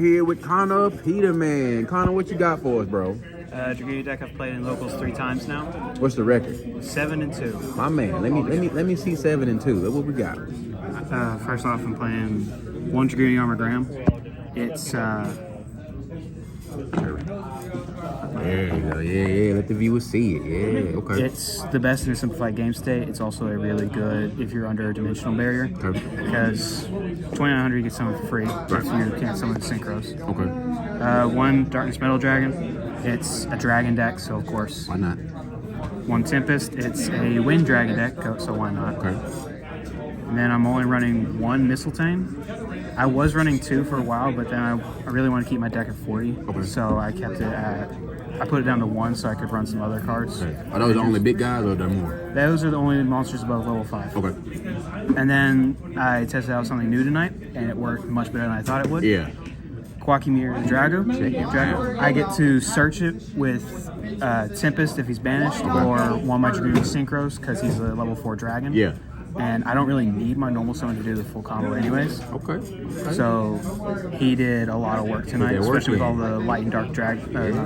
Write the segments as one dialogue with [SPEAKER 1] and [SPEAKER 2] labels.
[SPEAKER 1] Here with CoNMan. Connor, what you got for us, bro?
[SPEAKER 2] Dragunity deck I've played in locals 3 times now.
[SPEAKER 1] What's the record?
[SPEAKER 2] 7-2.
[SPEAKER 1] My man, let me see 7-2. What we got?
[SPEAKER 2] First off, I'm playing 1 Dragunity Armor Graham. It's
[SPEAKER 1] There you go. Yeah. Let the viewers see it. Yeah, okay.
[SPEAKER 2] It's the best in a simplified game state. It's also a really good if you're under a dimensional barrier.
[SPEAKER 1] Okay.
[SPEAKER 2] Because 2900 you get someone for free if you can't summon the synchros.
[SPEAKER 1] Okay.
[SPEAKER 2] 1 Darkness Metal Dragon. It's a dragon deck, so of course.
[SPEAKER 1] Why not?
[SPEAKER 2] 1 Tempest. It's a Wind Dragon deck, so why not?
[SPEAKER 1] Okay.
[SPEAKER 2] And then I'm only running 1 Mistletoe. I was running 2 for a while, but then I really want to keep my deck at 40.
[SPEAKER 1] Okay.
[SPEAKER 2] So I kept it at, I put it down to 1 so I could run some other cards.
[SPEAKER 1] Okay. Are those the only big guys or are there more?
[SPEAKER 2] Those are the only monsters above level 5.
[SPEAKER 1] Okay.
[SPEAKER 2] And then I tested out something new tonight, and it worked much better than I thought it would.
[SPEAKER 1] Yeah.
[SPEAKER 2] Quackimir Drago. I get to search it with Tempest if he's banished, or one of my Dragunity Synchros because he's a level 4 dragon.
[SPEAKER 1] Yeah.
[SPEAKER 2] And I don't really need my normal summon to do the full combo anyways.
[SPEAKER 1] Okay.
[SPEAKER 2] So he did a lot of work tonight, especially with all the light and dark not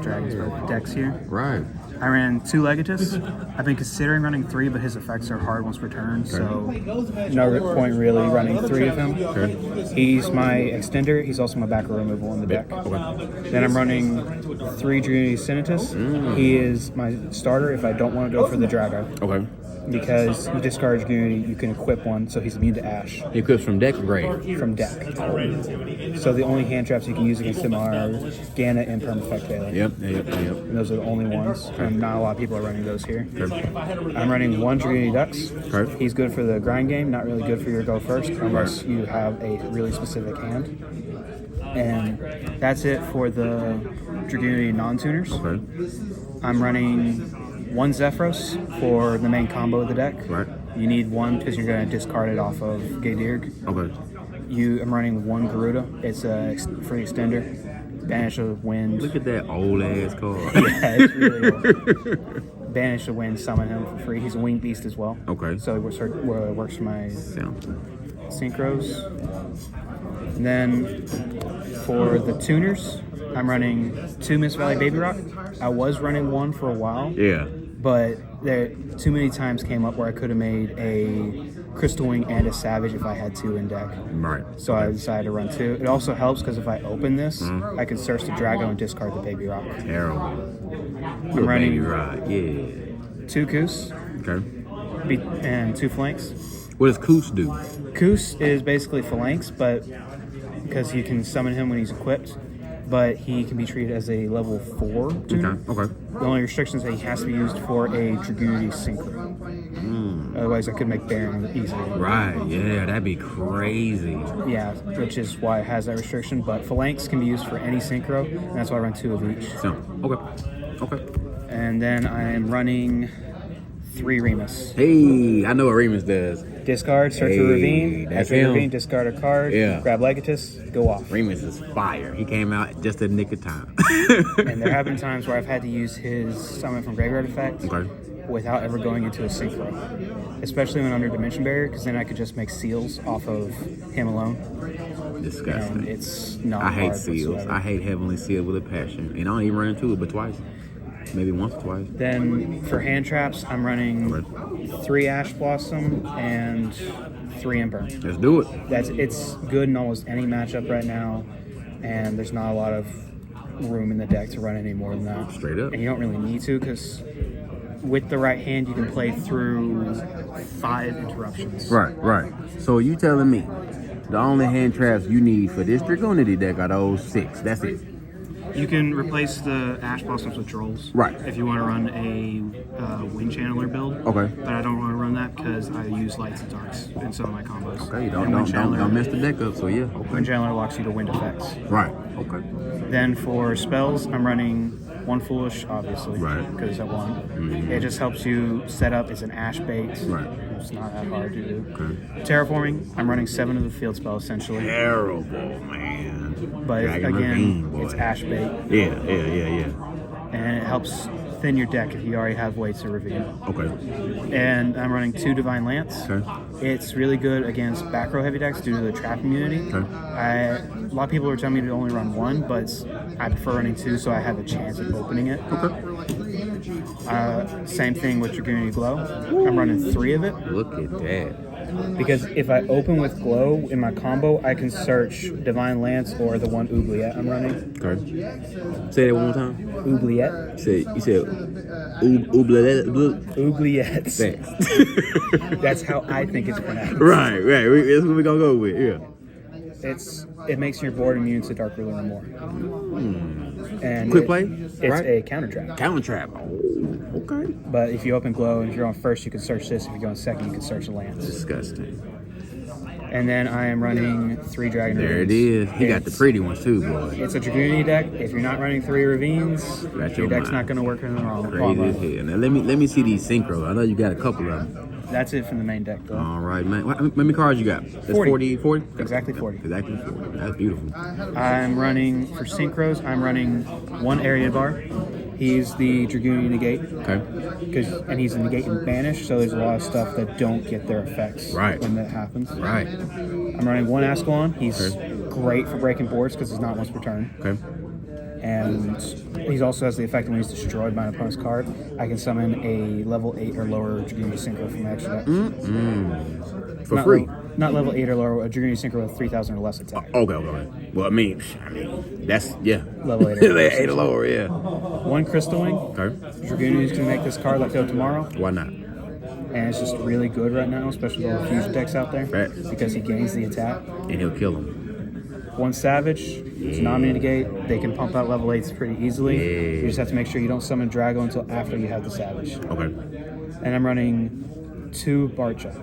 [SPEAKER 2] dragons, but decks here.
[SPEAKER 1] Right.
[SPEAKER 2] I ran 2 Legatus. I've been considering running 3, but his effects are hard once per turn, so no point really running 3 of him.
[SPEAKER 1] Okay.
[SPEAKER 2] He's my extender. He's also my back row removal in the deck.
[SPEAKER 1] Okay.
[SPEAKER 2] Then I'm running 3 Dragunity Sinitus. He is my starter if I don't want to go for the Drago.
[SPEAKER 1] Okay.
[SPEAKER 2] Because you discard Dragunity, you can equip 1, so he's immune to Ash.
[SPEAKER 1] He equips from deck or grave?
[SPEAKER 2] From deck. So the only hand traps you can use against him are Gana and Permafect Veiler.
[SPEAKER 1] Yep.
[SPEAKER 2] And those are the only ones. And not a lot of people are running those here.
[SPEAKER 1] Okay.
[SPEAKER 2] I'm running 1 Dragunity Ducks.
[SPEAKER 1] Okay.
[SPEAKER 2] He's good for the grind game, not really good for your go first, unless you have a really specific hand. And that's it for the Dragunity non-tuners.
[SPEAKER 1] Okay.
[SPEAKER 2] I'm running 1 Zephyros for the main combo of the deck.
[SPEAKER 1] Right.
[SPEAKER 2] You need 1 because you're going to discard it off of Gadirg.
[SPEAKER 1] Okay.
[SPEAKER 2] I'm running 1 Garuda. It's a free extender. Banish a Wind.
[SPEAKER 1] Look at that old ass card.
[SPEAKER 2] Yeah, it's really old. Banish a Wind, summon him for free. He's a Winged Beast as well.
[SPEAKER 1] Okay.
[SPEAKER 2] So it works for my synchros. And then for the tuners, I'm running 2 Mist Valley Baby Rock. I was running 1 for a while.
[SPEAKER 1] Yeah.
[SPEAKER 2] But there too many times came up where I could have made a Crystal Wing and a Savage if I had 2 in deck.
[SPEAKER 1] Right.
[SPEAKER 2] So I decided to run 2. It also helps because if I open this, I can search the Drago and discard the Baby Rock.
[SPEAKER 1] Terrible.
[SPEAKER 2] I'm running
[SPEAKER 1] Baby Rock. Yeah.
[SPEAKER 2] 2 Koos.
[SPEAKER 1] Okay.
[SPEAKER 2] And 2 Flanks.
[SPEAKER 1] What does Koos do?
[SPEAKER 2] Koos is basically Phalanx, but because you can summon him when he's equipped, but he can be treated as a level 4 tuner.
[SPEAKER 1] Okay.
[SPEAKER 2] The only restriction is that he has to be used for a Dragunity Synchro. Otherwise, I could make Baron easily.
[SPEAKER 1] Right, yeah, that'd be crazy.
[SPEAKER 2] Yeah, which is why it has that restriction. But Phalanx can be used for any Synchro, and that's why I run 2 of each.
[SPEAKER 1] So, okay.
[SPEAKER 2] And then I am running 3 Remus.
[SPEAKER 1] Hey, I know what Remus does.
[SPEAKER 2] Discard, search a Ravine.
[SPEAKER 1] That's
[SPEAKER 2] After
[SPEAKER 1] him.
[SPEAKER 2] Ravine, discard a card.
[SPEAKER 1] Yeah.
[SPEAKER 2] Grab Legatus, go off.
[SPEAKER 1] Remus is fire. He came out just in the nick of time.
[SPEAKER 2] And there have been times where I've had to use his Summon from Graveyard effect without ever going into a Synchro. Especially when under Dimension Barrier, because then I could just make seals off of him alone.
[SPEAKER 1] Disgusting.
[SPEAKER 2] And it's not
[SPEAKER 1] I hate
[SPEAKER 2] hard
[SPEAKER 1] seals.
[SPEAKER 2] whatsoever.
[SPEAKER 1] I hate Heavenly Seal with a passion. And I don't even run into it but twice. Maybe once or twice.
[SPEAKER 2] Then for hand traps, I'm running 3 Ash Blossom and 3 Ember.
[SPEAKER 1] Let's do it.
[SPEAKER 2] It's good in almost any matchup right now, and there's not a lot of room in the deck to run any more than that.
[SPEAKER 1] Straight up.
[SPEAKER 2] And you don't really need to, because with the right hand, you can play through 5 interruptions.
[SPEAKER 1] Right. So you telling me the only hand traps you need for this Dragunity deck are those 6. That's it.
[SPEAKER 2] You can replace the Ash Blossoms with Trolls.
[SPEAKER 1] Right.
[SPEAKER 2] If you want to run a Wind Channeler build.
[SPEAKER 1] Okay.
[SPEAKER 2] But I don't want to run that because I use Lights and Darks in some of my combos.
[SPEAKER 1] Okay,
[SPEAKER 2] And
[SPEAKER 1] don't mess the deck up, so yeah.
[SPEAKER 2] Wind Channeler locks you to wind effects.
[SPEAKER 1] Right. Okay.
[SPEAKER 2] Then for spells, I'm running 1 Foolish, obviously.
[SPEAKER 1] Right.
[SPEAKER 2] Because it's at 1. It just helps you set up. It's an Ash bait.
[SPEAKER 1] Right.
[SPEAKER 2] It's not that hard to do.
[SPEAKER 1] Okay.
[SPEAKER 2] Terraforming, I'm running 7 of the field spell essentially.
[SPEAKER 1] Terrible, man.
[SPEAKER 2] But
[SPEAKER 1] Dragon
[SPEAKER 2] again,
[SPEAKER 1] Ravine, boy.
[SPEAKER 2] it's Ash bait.
[SPEAKER 1] Yeah.
[SPEAKER 2] And it helps thin your deck if you already have weights to Ravine.
[SPEAKER 1] Okay.
[SPEAKER 2] And I'm running 2 Divine Lance.
[SPEAKER 1] Okay.
[SPEAKER 2] It's really good against back row heavy decks due to the trap immunity.
[SPEAKER 1] Okay.
[SPEAKER 2] a lot of people were telling me to only run one, but I prefer running two, so I have a chance of opening it.
[SPEAKER 1] Okay.
[SPEAKER 2] Same thing with Dragunity Glow. I'm running 3 of it.
[SPEAKER 1] Look at that.
[SPEAKER 2] Because if I open with Glow in my combo, I can search Divine Lance or the one Oubliette I'm running.
[SPEAKER 1] Okay. Say that one more time.
[SPEAKER 2] Oubliette.
[SPEAKER 1] You said oubliette.
[SPEAKER 2] Oubliette.
[SPEAKER 1] Thanks.
[SPEAKER 2] That's how I think it's pronounced.
[SPEAKER 1] Right. That's what we're gonna go with. Yeah.
[SPEAKER 2] It makes your board immune to Dark Ruler more. And
[SPEAKER 1] Quick play.
[SPEAKER 2] It's
[SPEAKER 1] right?
[SPEAKER 2] a counter trap.
[SPEAKER 1] Counter trap. Oh, okay.
[SPEAKER 2] But if you open Glow, if you're on first, you can search this. If you go on second, you can search the Lance.
[SPEAKER 1] Disgusting.
[SPEAKER 2] And then I am running 3 Dragon
[SPEAKER 1] There
[SPEAKER 2] Ravines.
[SPEAKER 1] it is. He got the pretty ones too, boy.
[SPEAKER 2] It's a Dragunity deck. If you're not running 3 Ravines,
[SPEAKER 1] That's
[SPEAKER 2] your
[SPEAKER 1] your
[SPEAKER 2] deck's
[SPEAKER 1] mind.
[SPEAKER 2] not going to work in the long
[SPEAKER 1] Crazy as
[SPEAKER 2] run.
[SPEAKER 1] hell. Now let me see these synchros. I know you got a couple of them.
[SPEAKER 2] That's it from the main deck, though.
[SPEAKER 1] All right, man. How many cards you got? That's 40. 40?
[SPEAKER 2] Exactly 40.
[SPEAKER 1] Exactly 40. That's beautiful.
[SPEAKER 2] I'm running, for synchros, I'm running 1 area bar. He's the Dragunity Negate.
[SPEAKER 1] Okay.
[SPEAKER 2] And he's a Negate and Banish, so there's a lot of stuff that don't get their effects
[SPEAKER 1] Right.
[SPEAKER 2] when that happens.
[SPEAKER 1] Right.
[SPEAKER 2] I'm running 1 Ascalon. He's great for breaking boards because he's not once per turn.
[SPEAKER 1] Okay.
[SPEAKER 2] And he also has the effect when he's destroyed by an opponent's card, I can summon a level 8 or lower Dragunity Synchro from my extra deck.
[SPEAKER 1] For
[SPEAKER 2] Not
[SPEAKER 1] free.
[SPEAKER 2] Not level 8 or lower, a Dragunity Synchro with 3,000 or less attack.
[SPEAKER 1] Okay. Well, I mean, that's
[SPEAKER 2] Level 8 or lower.
[SPEAKER 1] 8 or lower, yeah.
[SPEAKER 2] 1 Crystal Wing.
[SPEAKER 1] Okay.
[SPEAKER 2] Dragunity can make this card let go tomorrow.
[SPEAKER 1] Why not?
[SPEAKER 2] And it's just really good right now, especially with all the fusion decks out there.
[SPEAKER 1] Right.
[SPEAKER 2] Because he gains the attack.
[SPEAKER 1] And he'll kill him.
[SPEAKER 2] 1 Savage, Tsunami Negate. They can pump out level 8s pretty easily.
[SPEAKER 1] Yeah.
[SPEAKER 2] You just have to make sure you don't summon Drago until after you have the Savage.
[SPEAKER 1] Okay.
[SPEAKER 2] And I'm running 2 Barcha.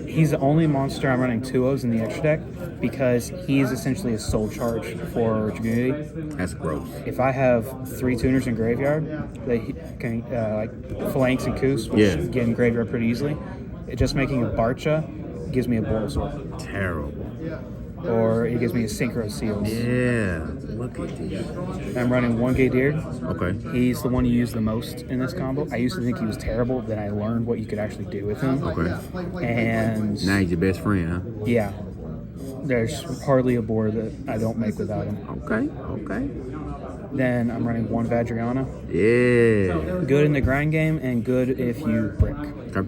[SPEAKER 2] He's the only monster I'm running 2-Os in the extra deck because he is essentially a soul charge for Dragunity.
[SPEAKER 1] That's gross.
[SPEAKER 2] If I have 3 tuners in graveyard, they can like Phalanx and Koos, which
[SPEAKER 1] Yeah.
[SPEAKER 2] get in graveyard pretty easily. Just making a Barcha gives me a Bulbasaur.
[SPEAKER 1] Terrible.
[SPEAKER 2] Or it gives me a Synchro Seals.
[SPEAKER 1] Yeah. Look at this.
[SPEAKER 2] I'm running 1 Gaydir.
[SPEAKER 1] Okay.
[SPEAKER 2] He's the one you use the most in this combo. I used to think he was terrible, then I learned what you could actually do with him.
[SPEAKER 1] Okay.
[SPEAKER 2] And
[SPEAKER 1] Now he's your best friend, huh?
[SPEAKER 2] yeah, there's hardly a board that I don't make without him.
[SPEAKER 1] Okay.
[SPEAKER 2] Then I'm running 1 Vadriana.
[SPEAKER 1] Yeah.
[SPEAKER 2] Good in the grind game and good if you brick.
[SPEAKER 1] Okay.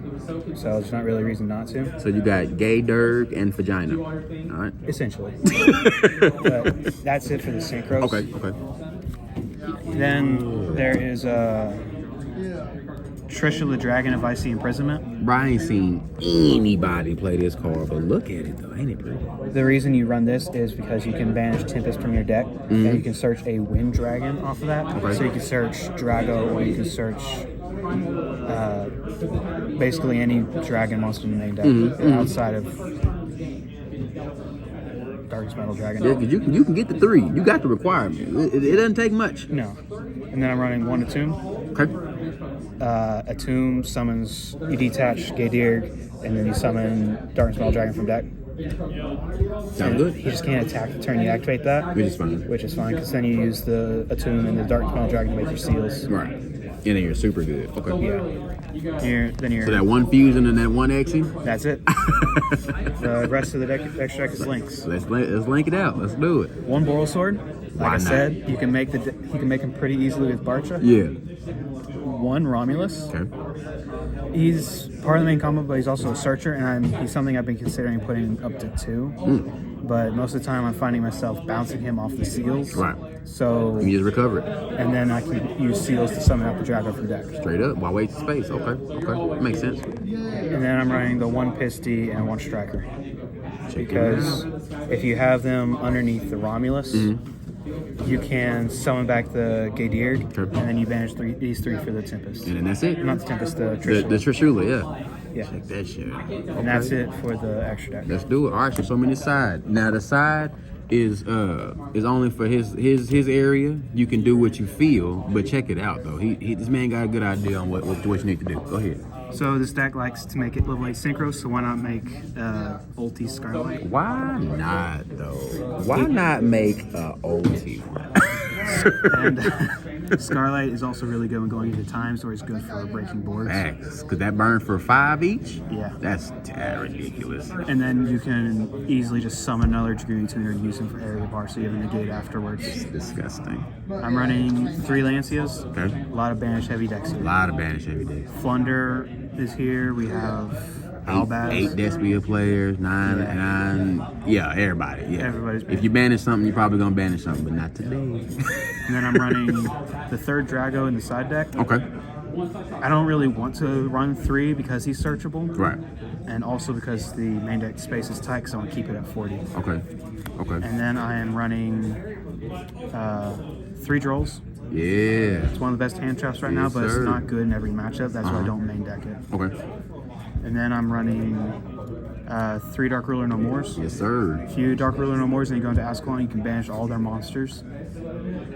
[SPEAKER 2] So there's not really a reason not to,
[SPEAKER 1] So you got gay, Dirk, and vagina. All right.
[SPEAKER 2] essentially. But that's it for the synchros.
[SPEAKER 1] Okay.
[SPEAKER 2] Then there is Trisha the Dragon of Icy Imprisonment.
[SPEAKER 1] Bro, I ain't seen anybody play this card, but look at it though. Ain't it pretty?
[SPEAKER 2] The reason you run this is because you can banish Tempest from your deck, and you can search a Wind Dragon off of that.
[SPEAKER 1] Okay.
[SPEAKER 2] So you can search Drago, or you can search basically any dragon monster in the main deck outside of Darkest Metal Dragon.
[SPEAKER 1] Yeah, 'cause you can get the 3. You got the requirement. It doesn't take much.
[SPEAKER 2] No. And then I'm running 1 Attune.
[SPEAKER 1] Okay.
[SPEAKER 2] Attune summons, you detach Gaydir, and then you summon Darkest Metal Dragon from deck.
[SPEAKER 1] Sound good?
[SPEAKER 2] He just can't attack the turn you activate that.
[SPEAKER 1] Which is fine.
[SPEAKER 2] Which is fine, because then you use the Attune and the Darkest Metal Dragon to make your seals.
[SPEAKER 1] Right. And then you're super good. Okay.
[SPEAKER 2] Yeah. Then you're
[SPEAKER 1] So that 1 fusion and that 1 Xing.
[SPEAKER 2] that's it. The rest of the extra deck is links.
[SPEAKER 1] Let's link it out. Let's do it.
[SPEAKER 2] 1 Boral Sword. Like
[SPEAKER 1] Why
[SPEAKER 2] I
[SPEAKER 1] not?
[SPEAKER 2] said, you can make him pretty easily with Barcha.
[SPEAKER 1] Yeah.
[SPEAKER 2] 1 Romulus.
[SPEAKER 1] Okay.
[SPEAKER 2] He's part of the main combo, but he's also a searcher, and he's something I've been considering putting up to 2. But most of the time, I'm finding myself bouncing him off the seals.
[SPEAKER 1] Right.
[SPEAKER 2] So,
[SPEAKER 1] You just recover it.
[SPEAKER 2] and then I can use seals to summon out the Drago from deck.
[SPEAKER 1] Straight up. Why waste space? Okay. Makes sense.
[SPEAKER 2] And then I'm running the 1 Pisty and 1 Striker. Because if you have them underneath the Romulus, you can summon back the Gaydir,
[SPEAKER 1] Okay.
[SPEAKER 2] and then you banish these 3 for the Tempest.
[SPEAKER 1] And then that's it.
[SPEAKER 2] Not the Tempest, the
[SPEAKER 1] The
[SPEAKER 2] Trishula.
[SPEAKER 1] Trishula, yeah.
[SPEAKER 2] Yeah.
[SPEAKER 1] Check that shit out.
[SPEAKER 2] And that's it for the extra deck.
[SPEAKER 1] Let's do it. All right, so many side. Now the side is only for his area. You can do what you feel, but check it out though. This man got a good idea on what you need to do. Go ahead.
[SPEAKER 2] So this deck likes to make it level 8 synchro, so why not make Ulti Skylight?
[SPEAKER 1] Why not though? Why not make a OT one?
[SPEAKER 2] And Scarlight is also really good when going into times where it's good for breaking boards.
[SPEAKER 1] Facts. Could that burn for 5 each?
[SPEAKER 2] Yeah.
[SPEAKER 1] That's ridiculous.
[SPEAKER 2] And then you can easily just summon another Dragunity tuner and use him for area bar, so you have a negate afterwards.
[SPEAKER 1] It's disgusting.
[SPEAKER 2] I'm running 3 Lancias.
[SPEAKER 1] Okay.
[SPEAKER 2] A lot of Banish heavy decks
[SPEAKER 1] A
[SPEAKER 2] here.
[SPEAKER 1] lot of banish every day.
[SPEAKER 2] Flunder is here. We have
[SPEAKER 1] 8 Despia players, 9. Yeah, everybody. Yeah.
[SPEAKER 2] Everybody's
[SPEAKER 1] if you banish something, you're probably gonna banish something, but not today.
[SPEAKER 2] And then I'm running the 3rd Drago in the side deck.
[SPEAKER 1] Okay.
[SPEAKER 2] I don't really want to run 3 because he's searchable.
[SPEAKER 1] Right.
[SPEAKER 2] And also because the main deck space is tight, because I want to keep it at 40.
[SPEAKER 1] Okay. Okay.
[SPEAKER 2] And then I am running 3 Drolls.
[SPEAKER 1] Yeah.
[SPEAKER 2] It's one of the best hand traps right now, but
[SPEAKER 1] sir.
[SPEAKER 2] it's not good in every matchup. That's why I don't main deck it.
[SPEAKER 1] Okay.
[SPEAKER 2] And then I'm running 3 Dark Ruler No Mores.
[SPEAKER 1] Yes, sir.
[SPEAKER 2] If you Dark Ruler No Mores and you go into Ascalon, you can banish all their monsters.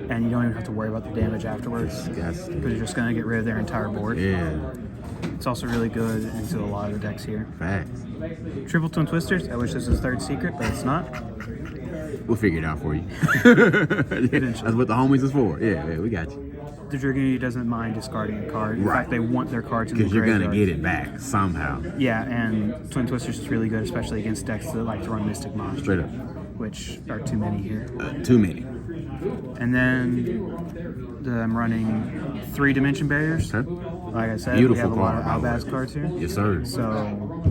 [SPEAKER 2] And you don't even have to worry about the damage afterwards.
[SPEAKER 1] Disgusting.
[SPEAKER 2] Because you're just going to get rid of their entire board.
[SPEAKER 1] Yeah.
[SPEAKER 2] It's also really good into a lot of the decks here.
[SPEAKER 1] Facts.
[SPEAKER 2] Triple Twin Twisters. I wish this was 3rd secret, but it's not.
[SPEAKER 1] We'll figure it out for you. That's what the homies is for. Yeah, we got you.
[SPEAKER 2] The Dragunity doesn't mind discarding a card. In
[SPEAKER 1] Right.
[SPEAKER 2] fact, they want their cards in the
[SPEAKER 1] Because you're
[SPEAKER 2] graveyard.
[SPEAKER 1] gonna get it back somehow.
[SPEAKER 2] Yeah, and Twin Twisters is really good, especially against decks that like to run Mystic Monster.
[SPEAKER 1] Straight up.
[SPEAKER 2] Which are too many here.
[SPEAKER 1] Too many.
[SPEAKER 2] And then I'm running 3 Dimension Barriers.
[SPEAKER 1] Okay.
[SPEAKER 2] Like I said,
[SPEAKER 1] Beautiful
[SPEAKER 2] we have a lot of
[SPEAKER 1] card, by the
[SPEAKER 2] Albaz cards here.
[SPEAKER 1] Yes, sir.
[SPEAKER 2] So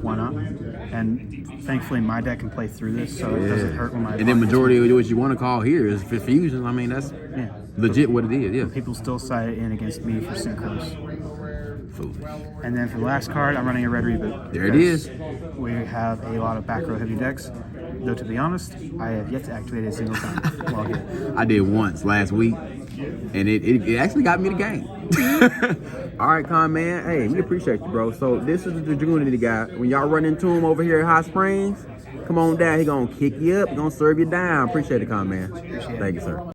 [SPEAKER 2] why not? And thankfully my deck can play through this, so it doesn't hurt when my
[SPEAKER 1] And then
[SPEAKER 2] opponent
[SPEAKER 1] majority of what you want to call here is fusions. I mean, that's
[SPEAKER 2] yeah.
[SPEAKER 1] legit what it is. Yeah.
[SPEAKER 2] People still side it in against me for synchros.
[SPEAKER 1] Foolish.
[SPEAKER 2] And then for the last card, I'm running a red reboot.
[SPEAKER 1] There it is.
[SPEAKER 2] We have a lot of back row heavy decks. Though to be honest, I have yet to activate it a single time while here.
[SPEAKER 1] I did once last week, and it actually got me the game. All right, CoNMan. Hey, we appreciate you, bro. So this is the Dragunity guy. When y'all run into him over here at Hot Springs, come on down. He gonna kick you up. He gonna serve you down. Appreciate it, CoNMan. Thank you, sir.